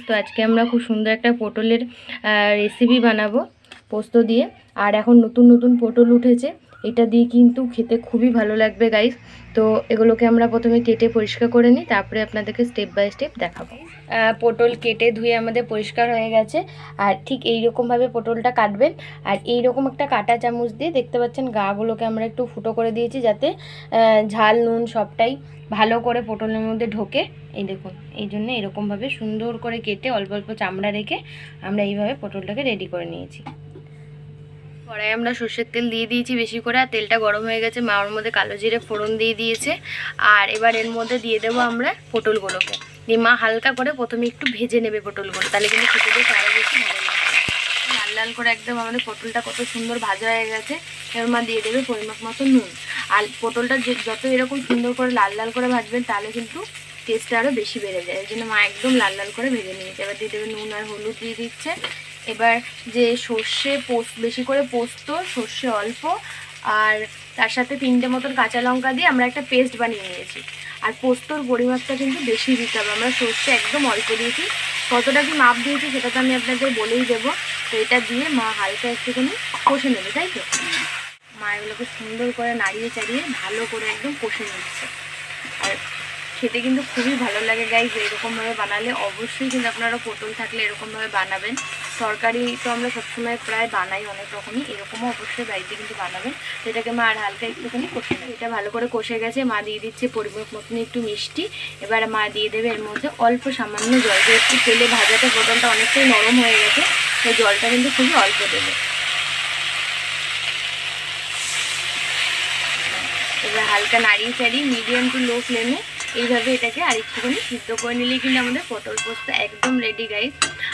তো আজকে আমরা খুব সুন্দর একটা পটলের রেসিপি বানাবো পোস্ত দিয়ে। আর এখন নতুন নতুন পটল উঠেছে, এটা দিয়ে কিন্তু খেতে খুবই ভালো লাগবে গাইস। তো এগুলোকে আমরা প্রথমে কেটে পরিষ্কার করে নিই, তারপরে আপনাদেরকে স্টেপ বাই স্টেপ দেখাবো। পটল কেটে ধুয়ে আমাদের পরিষ্কার হয়ে গেছে। আর ঠিক এইরকমভাবে পটলটা কাটবেন। আর এইরকম একটা কাঁটা চামচ দিয়ে দেখতে পাচ্ছেন গাগুলোকে আমরা একটু ফুটো করে দিয়েছি, যাতে ঝাল নুন সবটাই ভালো করে পটলের মধ্যে ঢোকে। এই দেখুন, এই জন্য এরকমভাবে সুন্দর করে কেটে অল্প অল্প চামড়া রেখে আমরা এইভাবে পটলটাকে রেডি করে নিয়েছি। কড়াই আমরা সর্ষের তেল দিয়ে দিয়েছি বেশি করে, আর তেলটা গরম হয়ে গেছে। মা ওর মধ্যে কালো জিরে ফোড়ন দিয়ে দিয়েছে। আর এবার এর মধ্যে দিয়ে দেবো আমরা পটলগুলোকে। দিয়ে মা হালকা করে প্রথমে একটু ভেজে নেবে পটলগুলো, তাহলে কিন্তু খেতে বেশ আরও বেশি ভালো লাগবে। লাল লাল করে একদম আমাদের পটলটা কত সুন্দর ভাজা হয়ে গেছে। এবার মা দিয়ে দেবে পরিমাপ মতো নুন। আর পটলটা যত এরকম সুন্দর করে লাল লাল করে ভাজবেন, তাহলে কিন্তু টেস্টটা আরও বেশি বেড়ে যায়। এই জন্য মা একদম লাল লাল করে ভেজে নিয়েছে। এবার দিয়ে দেবে নুন আর হলুদ দিয়ে দিচ্ছে। এবার যে সর্ষে বেশি করে পোস্ত, সর্ষে অল্প, আর তার সাথে 3টে মতন কাঁচা লঙ্কা দিয়ে আমরা একটা পেস্ট বানিয়ে নিয়েছি। আর পোস্তর পরিমাপটা কিন্তু বেশি দিতে হবে, আমরা সর্ষে একদম অল্প দিয়েছি। কতটা কি মাপ দিয়েছি সেটা তো আমি আপনাদের বলেই দেবো। তো এটা দিয়ে মা হালকা একটুখানি কষে নেবে, তাই তো? মা এগুলোকে সুন্দর করে নাড়িয়ে চাড়িয়ে ভালো করে একদম কষে নিচ্ছে। আর খেতে কিন্তু খুবই ভালো লাগে গাইস এরকমভাবে বানালে। অবশ্যই কিন্তু আপনারা পটল থাকলে এরকমভাবে বানাবেন। তরকারি তো আমরা সবসময় প্রায় বানাই অনেক রকমই, এরকমও অবশ্যই বাড়িতে কিন্তু বানাবেন। তো এটাকে মা আর হালকা একটুখানি কষে নেবে। এটা ভালো করে কষে গেছে, মা দিয়ে দিচ্ছে পরিমাপ মতন একটু মিষ্টি। এবার মা দিয়ে দেবে এর মধ্যে অল্প সামান্য জল, যে একটু তেলে ভাজাতে পটলটা অনেকটাই নরম হয়ে গেছে, তো জলটা কিন্তু খুবই অল্প দেবে। এবার হালকা নাড়িয়ে চাড়িয়ে মিডিয়াম টু লো ফ্লেমে এইভাবে এটাকে আরেকটুখানি সিদ্ধ করে নিলেই কিন্তু আমাদের পটল পোস্ত একদম রেডি গাইস।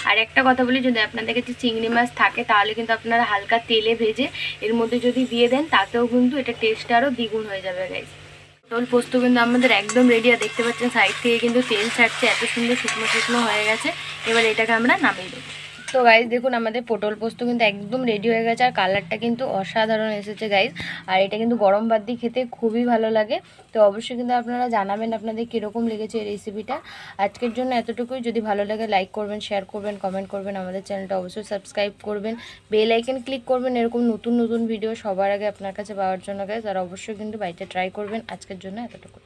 আর একটা কথা বলি, যদি আপনাদের কাছে চিংড়ি মাছ থাকে তাহলে কিন্তু আপনারা হালকা তেলে ভেজে এর মধ্যে যদি দিয়ে দেন, তাতেও কিন্তু এটা টেস্টটা আরও দ্বিগুণ হয়ে যাবে গাইস। পটল পোস্ত কিন্তু আমাদের একদম রেডি। আর দেখতে পাচ্ছেন সাইড থেকে কিন্তু তেল ছাড়ছে, এত সুন্দর শুকনো শুকনো হয়ে গেছে। এবার এটাকে আমরা নামিয়ে দেবো। তো গাইস দেখুন, আমাদের পটল পোস্ত কিন্তু একদম রেডি হয়ে গেছে। আর কালারটা কিন্তু অসাধারণ এসেছে গাইস। আর এটা কিন্তু গরম ভাত দিয়ে খেতে খুবই ভালো লাগে। তো অবশ্যই কিন্তু আপনারা জানাবেন আপনাদের কীরকম লেগেছে এই রেসিপিটা। আজকের জন্য এতটুকুই। যদি ভালো লাগে লাইক করবেন, শেয়ার করবেন, কমেন্ট করবেন। আমাদের চ্যানেলটা অবশ্যই সাবস্ক্রাইব করবেন, বেল আইকন ক্লিক করবেন এরকম নতুন নতুন ভিডিও সবার আগে আপনার কাছে পাওয়ার জন্য গাইস। আর অবশ্যই কিন্তু বাড়িতে ট্রাই করবেন। আজকের জন্য এতটুকু।